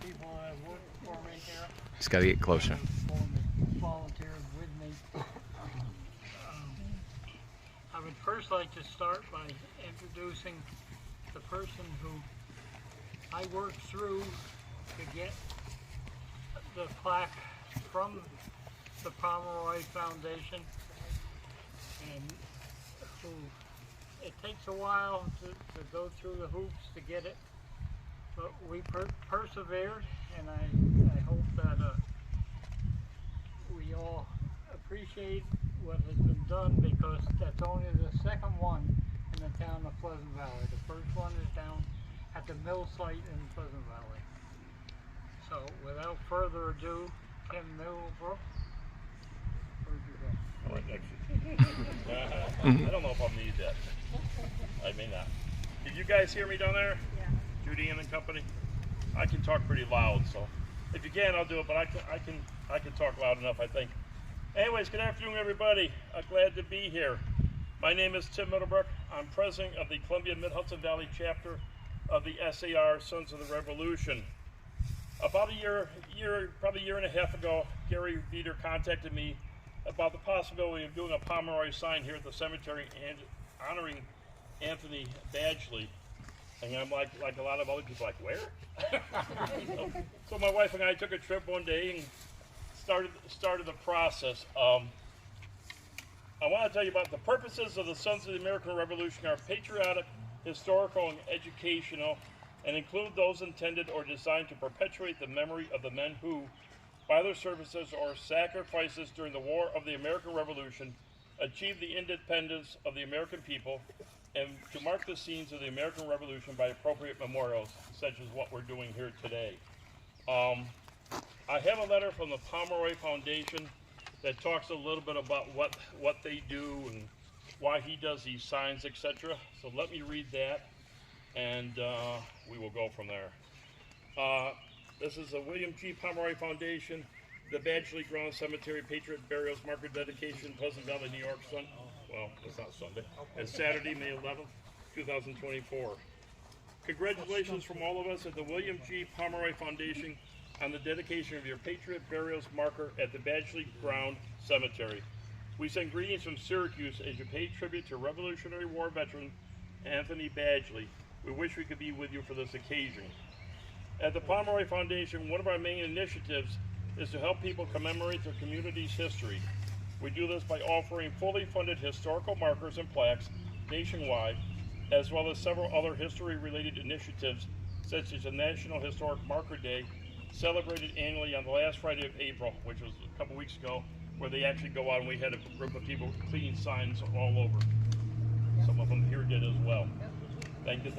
the people that have worked for me here. Just got to get closer. Volunteered with me. I would first like to start by introducing the person who I worked through to get the plaque from the Pomeroy Foundation, and who it takes a while to go through the hoops to get it, but we persevered, and I hope that we all appreciate what has been done, because that's only the second one in the town of Pleasant Valley. The first one is down at the mill site in Pleasant Valley. So without further ado, Tim Millbrook, where'd you go? All right, next. I don't know if I'll need that. I may not. Did you guys hear me down there? Yeah. Judy and company? I can talk pretty loud, so if you can, I'll do it. But I can talk loud enough, I think. Anyways, good afternoon, everybody. Glad to be here. My name is Tim Middlebrook. I'm president of the Columbia Mid-Hudson Valley chapter of the SAR Sons of the Revolution. About probably a year and a half ago, Gary Veeder contacted me about the possibility of doing a Pomeroy sign here at the cemetery and honoring Anthony Badgley. And I'm like a lot of other people, like, where? So my wife and I took a trip one day and started the process. I want to tell you about the purposes of the Sons of the American Revolution are patriotic, historical, and educational, and include those intended or designed to perpetuate the memory of the men who, by their services or sacrifices during the War of the American Revolution, achieved the independence of the American people, and to mark the scenes of the American Revolution by appropriate memorials, such as what we're doing here today. I have a letter from the Pomeroy Foundation that talks a little bit about what they do and why he does these signs, etc. So let me read that, and we will go from there. This is the William G. Pomeroy Foundation, the Badgley Ground Cemetery Patriot Burials Marker Dedication, Pleasant Valley, New York. Well, it's not Sunday. It's Saturday, May 11th, 2024. Congratulations from all of us at the William G. Pomeroy Foundation on the dedication of your Patriot Burials Marker at the Badgley Ground Cemetery. We send greetings from Syracuse as you pay tribute to Revolutionary War veteran Anthony Badgley. We wish we could be with you for this occasion. At the Pomeroy Foundation, one of our main initiatives is to help people commemorate their community's history. We do this by offering fully funded historical markers and plaques nationwide, as well as several other history-related initiatives, such as the National Historic Marker Day, celebrated annually on the last Friday of April, which was a couple weeks ago, where they actually go out and we had a group of people cleaning signs all over. Some of them here did as well. Thank you.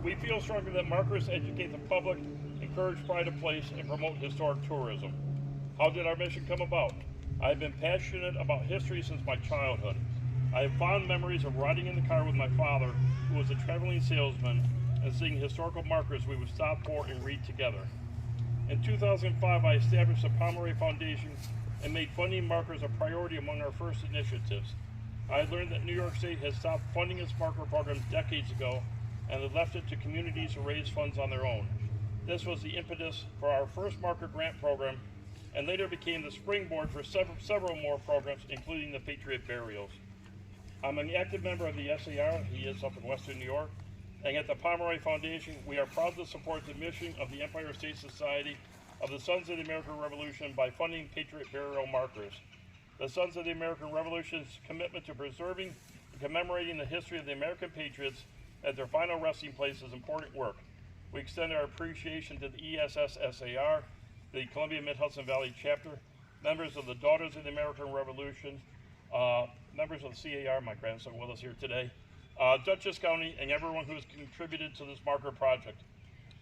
We feel strongly that markers educate the public, encourage pride of place, and promote historic tourism. How did our mission come about? I have been passionate about history since my childhood. I have fond memories of riding in the car with my father, who was a traveling salesman, and seeing historical markers we would stop for and read together. In 2005, I established the Pomeroy Foundation and made funding markers a priority among our first initiatives. I learned that New York State has stopped funding its marker programs decades ago, and had left it to communities to raise funds on their own. This was the impetus for our first marker grant program, and later became the springboard for several more programs, including the Patriot Burials. I'm an active member of the SAR, he is up in Western New York, and at the Pomeroy Foundation, we are proud to support the mission of the Empire State Society of the Sons of the American Revolution by funding Patriot Burial Markers. The Sons of the American Revolution's commitment to preserving and commemorating the history of the American Patriots at their final resting place is important work. We extend our appreciation to the ESS-SAR, the Columbia Mid-Hudson Valley chapter, members of the Daughters of the American Revolution, members of the CAR, my grandson with us here today, Dutchess County, and everyone who has contributed to this marker project.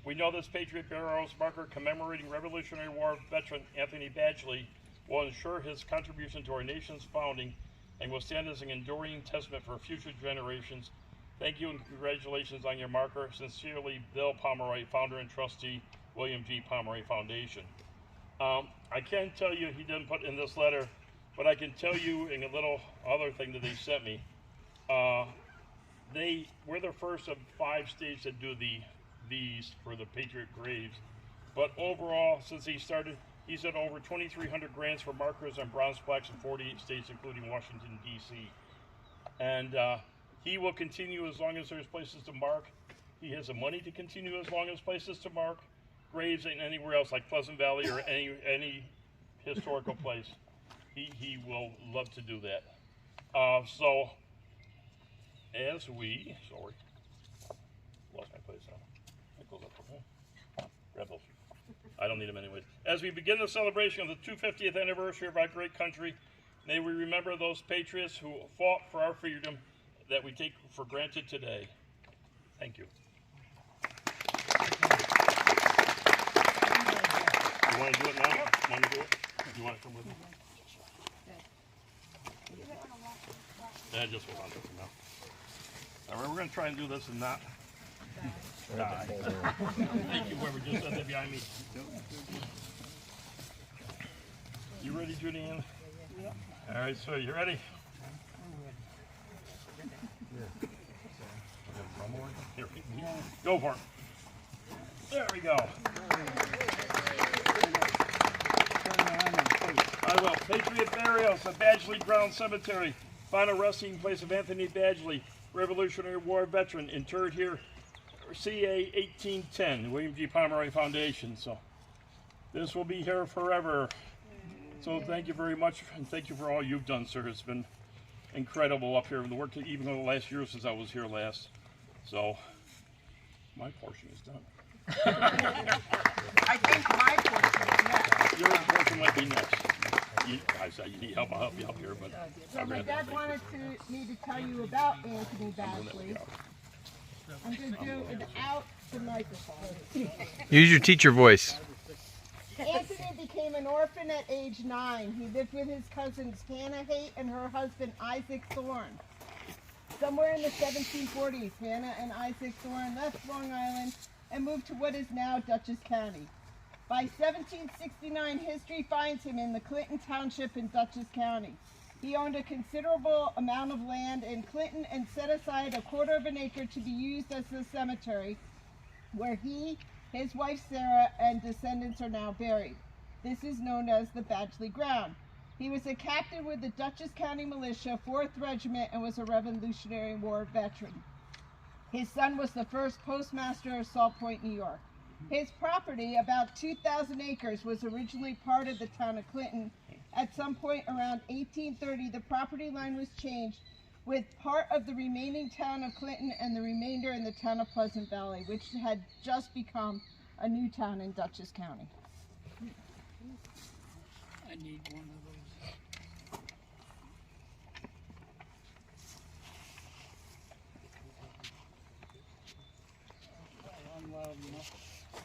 We know this Patriot Burials marker commemorating Revolutionary War veteran Anthony Badgley will ensure his contribution to our nation's founding and will stand as an enduring testament for future generations. Thank you and congratulations on your marker. Sincerely, Bill Pomeroy, founder and trustee, William G. Pomeroy Foundation. I can't tell you, he didn't put in this letter, but I can tell you in a little other thing that they sent me. We're the first of 5 states that do the these for the Patriot graves. But overall, since he started, he's had over 2,300 grants for markers and bronze plaques in 48 states, including Washington, D.C. And he will continue as long as there's places to mark. He has the money to continue as long as places to mark graves and anywhere else, like Pleasant Valley or any historical place. He will love to do that. So, as we, sorry, lost my place now. It goes up from here. Grab those. I don't need them anyways. As we begin the celebration of the 250th anniversary of our great country, may we remember those patriots who fought for our freedom that we take for granted today. Thank you. You want to do it now? Want to do it? You want to come with me? Yeah, just hold on to it for now. All right, we're going to try and do this and not die. Thank you, whoever just said that behind me. You ready, Judy Ann? Yeah. All right, so you ready? Here, go for it. There we go. I will. Patriot Burials, the Badgley Ground Cemetery. Final resting place of Anthony Badgley, Revolutionary War veteran, interred here, CA 1810, William G. Pomeroy Foundation. So this will be here forever. So thank you very much, and thank you for all you've done, sir. It's been incredible up here. The work, even the last year since I was here last. So my portion is done. I think my portion is next. Your portion might be next. I said you need help, I'll help you up here, but So my dad wanted me to tell you about Anthony Badgley. I'm going to do it without the microphone. Use your teacher voice. Anthony became an orphan at age 9. He lived with his cousins Hannah Haight and her husband Isaac Thorne. Somewhere in the 1740s, Hannah and Isaac Thorne left Long Island and moved to what is now Dutchess County. By 1769, history finds him in the Clinton Township in Dutchess County. He owned a considerable amount of land in Clinton and set aside a quarter of an acre to be used as a cemetery where he, his wife Sarah, and descendants are now buried. This is known as the Badgley Ground. He was a captain with the Dutchess County Militia, 4th Regiment, and was a Revolutionary War veteran. His son was the first postmaster of Salt Point, New York. His property, about 2,000 acres, was originally part of the town of Clinton. At some point around 1830, the property line was changed, with part of the remaining town of Clinton and the remainder in the town of Pleasant Valley, which had just become a new town in Dutchess County. I need one of those. I'm loud enough.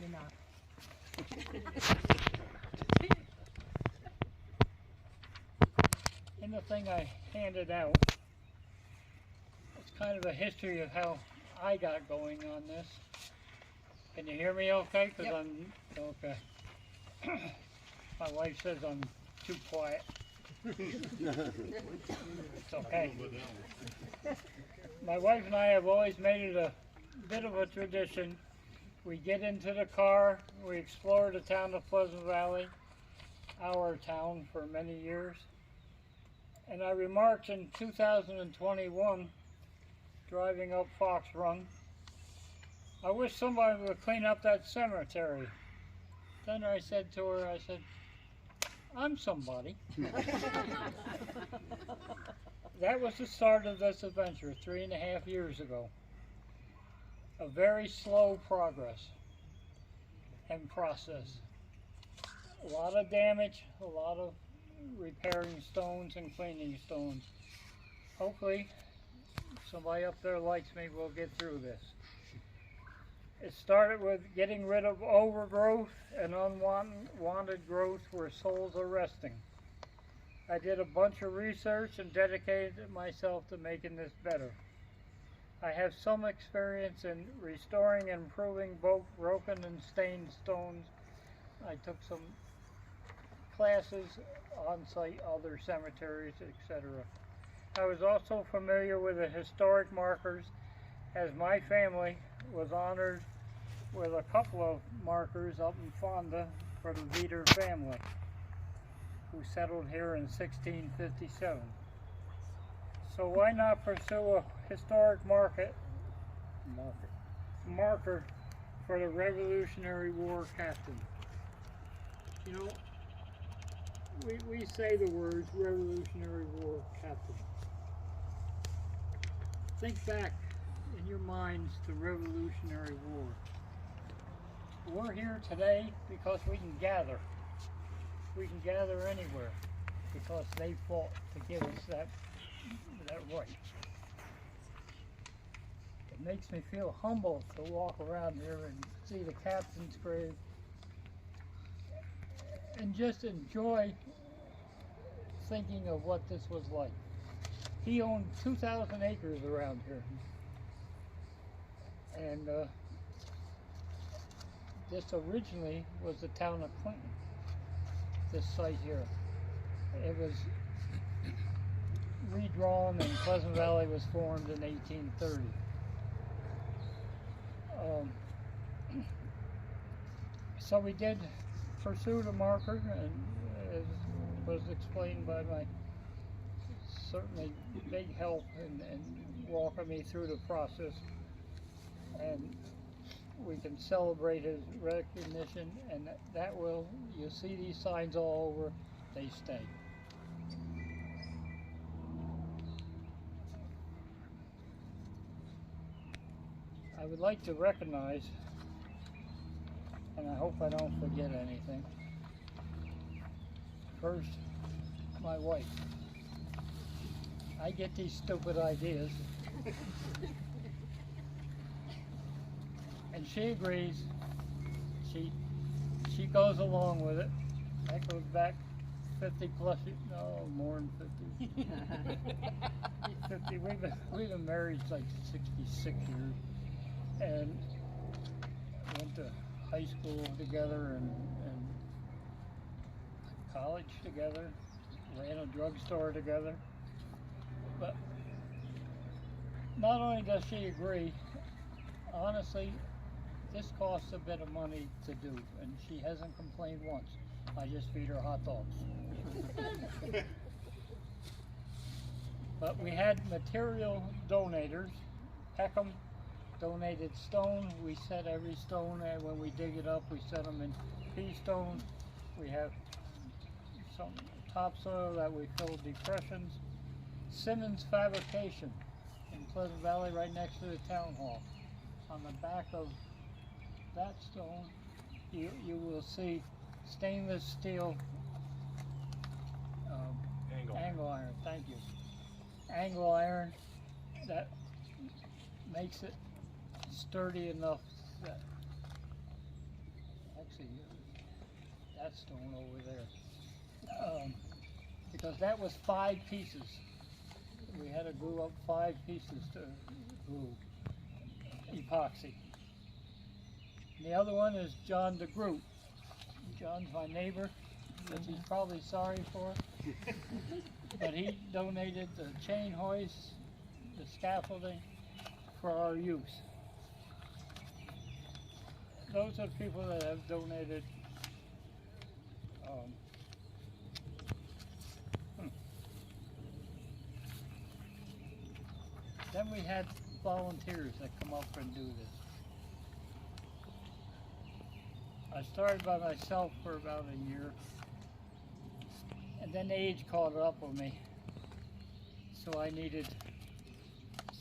You're not. In the thing I handed out, it's kind of a history of how I got going on this. Can you hear me okay? Because Yep. I'm okay. My wife says I'm too quiet. It's okay. My wife and I have always made it a bit of a tradition. We get into the car, we explore the town of Pleasant Valley, our town for many years. And I remarked in 2021, driving up Fox Run, I wish somebody would clean up that cemetery. Then I said to her, I said, I'm somebody. That was the start of this adventure 3.5 years ago. A very slow progress and process. A lot of damage, a lot of repairing stones and cleaning stones. Hopefully, somebody up there likes me, we'll get through this. It started with getting rid of overgrowth and unwanted growth where souls are resting. I did a bunch of research and dedicated myself to making this better. I have some experience in restoring and improving both broken and stained stones. I took some classes on site, other cemeteries, etc. I was also familiar with the historic markers, as my family was honored with a couple of markers up in Fonda for the Veeder family, who settled here in 1657. So why not pursue a historic marker for the Revolutionary War captain? You know, we say the words Revolutionary War captain. Think back in your minds to Revolutionary War. We're here today because we can gather. We can gather anywhere because they fought to give us that right. It makes me feel humble to walk around here and see the captain's grave and just enjoy thinking of what this was like. He owned 2,000 acres around here. And this originally was the town of Clinton, this site here. It was redrawn and Pleasant Valley was formed in 1830. So we did pursue the marker, and as was explained by my certainly big help in walking me through the process, and we can celebrate his recognition, and that will, you'll see these signs all over, they stay. I would like to recognize, and I hope I don't forget anything, first, my wife. I get these stupid ideas, and she agrees. She goes along with it. That goes back 50 plus, no, more than 50. 50. We've been married like 66 years, and went to high school together and college together. Ran a drugstore together. But not only does she agree, honestly, this costs a bit of money to do, and she hasn't complained once. I just feed her hot dogs. But we had material donators. Peckham donated stone. We set every stone, and when we dig it up, we set them in pea stone. We have some topsoil that we fill depressions. Simmons Fabrication in Pleasant Valley, right next to the town hall. On the back of that stone, you will see stainless steel angle iron. Thank you. Angle iron that makes it sturdy enough that actually that stone over there, because that was 5 pieces. We had to glue up 5 pieces to glue epoxy. And the other one is John DeGroot. John's my neighbor, which he's probably sorry for. But he donated the chain hoists, the scaffolding for our use. Those are people that have donated Then we had volunteers that come up and do this. I started by myself for about a year, and then age caught up with me, so I needed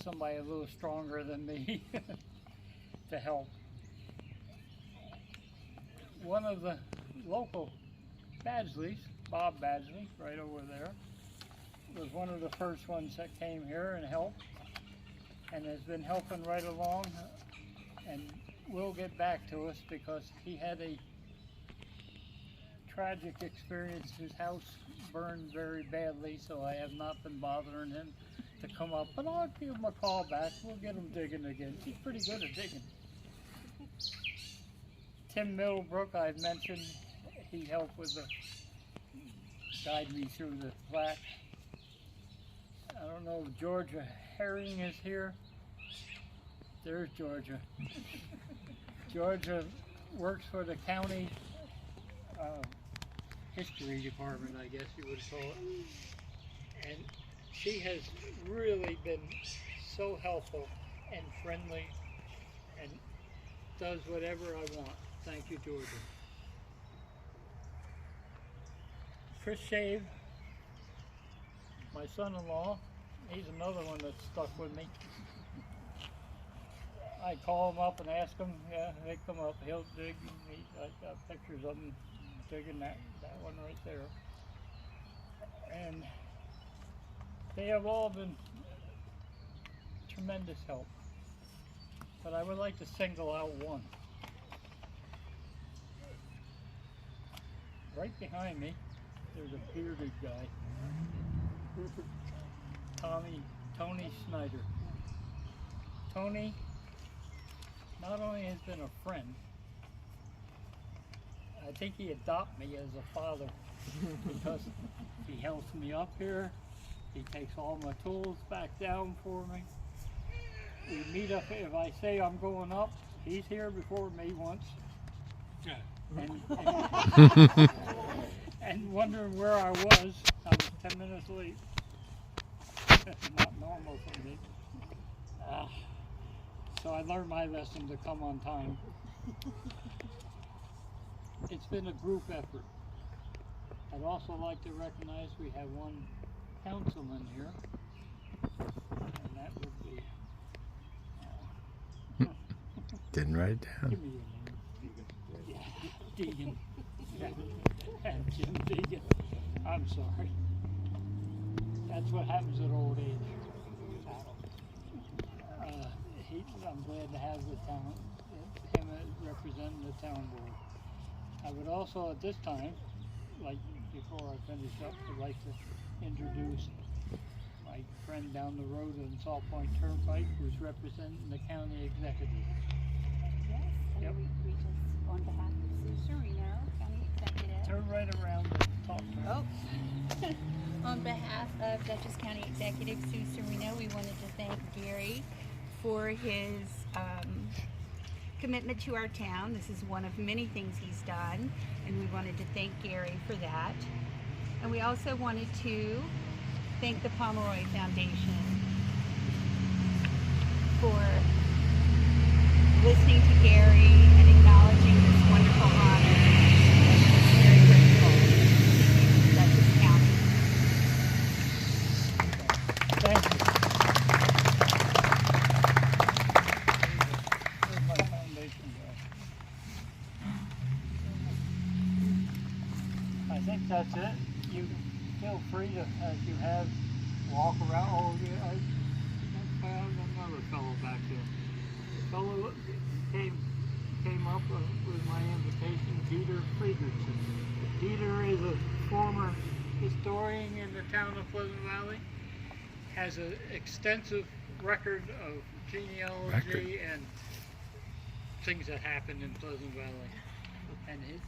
somebody a little stronger than me to help. One of the local Badgleys, Bob Badgley, right over there, was one of the first ones that came here and helped, and has been helping right along, and will get back to us because he had a tragic experience. His house burned very badly, so I have not been bothering him to come up, but I'll give him a call back. We'll get him digging again. He's pretty good at digging. Tim Middlebrook, I've mentioned, he helped with the, guide me through the plaque. I don't know if Georgia Herring is here. There's Georgia. Georgia works for the county history department, I guess you would call it. And she has really been so helpful and friendly and does whatever I want. Thank you, Georgia. Chris Shave, my son-in-law, he's another one that's stuck with me. I call him up and ask him, yeah, they come up, he'll dig. I got pictures of him digging that one right there. And they have all been tremendous help. But I would like to single out one. Right behind me, there's a bearded guy. Tony Snyder. Tony not only has been a friend, I think he adopted me as a father because he helps me up here. He takes all my tools back down for me. We meet up, if I say I'm going up, he's here before me once. And wondering where I was 10 minutes late. That's not normal for me. So I learned my lesson to come on time. It's been a group effort. I'd also like to recognize we have one councilman here, and that would be... Didn't write it down. Give me your name. Deegan. And Jim Deegan. I'm sorry. That's what happens at old age. I'm glad to have him representing the town board. I would also at this time, like before I finish up, would like to introduce my friend down the road in Salt Point Turnpike who's representing the county executive. Yes, and Yep. we just, on behalf of Sue Serino, County Executive. Turn right around and talk to her. Oh. On behalf of Dutchess County Executive Sue Serino, we wanted to thank Gary for his commitment to our town. This is one of many things he's done, and we wanted to thank Gary for that. And we also wanted to thank the Pomeroy Foundation for listening to Gary and acknowledging this wonderful honor. And we're very grateful to you, Dutchess County. Thank you. Here's my foundation guy. I think that's it. You feel free to, as you have, walk around. Oh, yeah, I found another fellow back there. The fellow came up with my invitation, Veeder Friedrichsen. Veeder is a former historian in the town of Pleasant Valley. Has an extensive record of genealogy and things that happened in Pleasant Valley. And he's a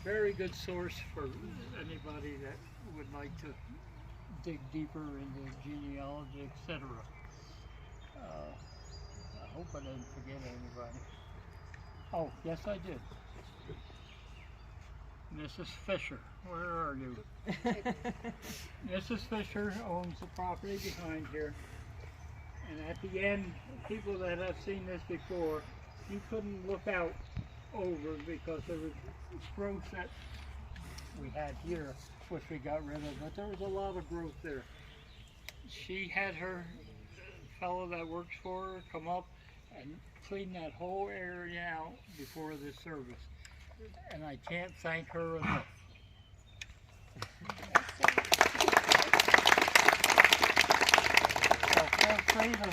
very good source for anybody that would like to dig deeper into genealogy, etc. I hope I didn't forget anybody. Oh, yes I did. Mrs. Fisher, where are you? Mrs. Fisher owns the property behind here. And at the end, people that have seen this before, you couldn't look out over because there was growth that we had here, which we got rid of, but there was a lot of growth there. She had her fellow that works for her come up and clean that whole area out before this service. And I can't thank her enough. So feel free to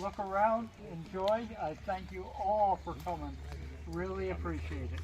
look around, enjoy. I thank you all for coming. Really appreciate it.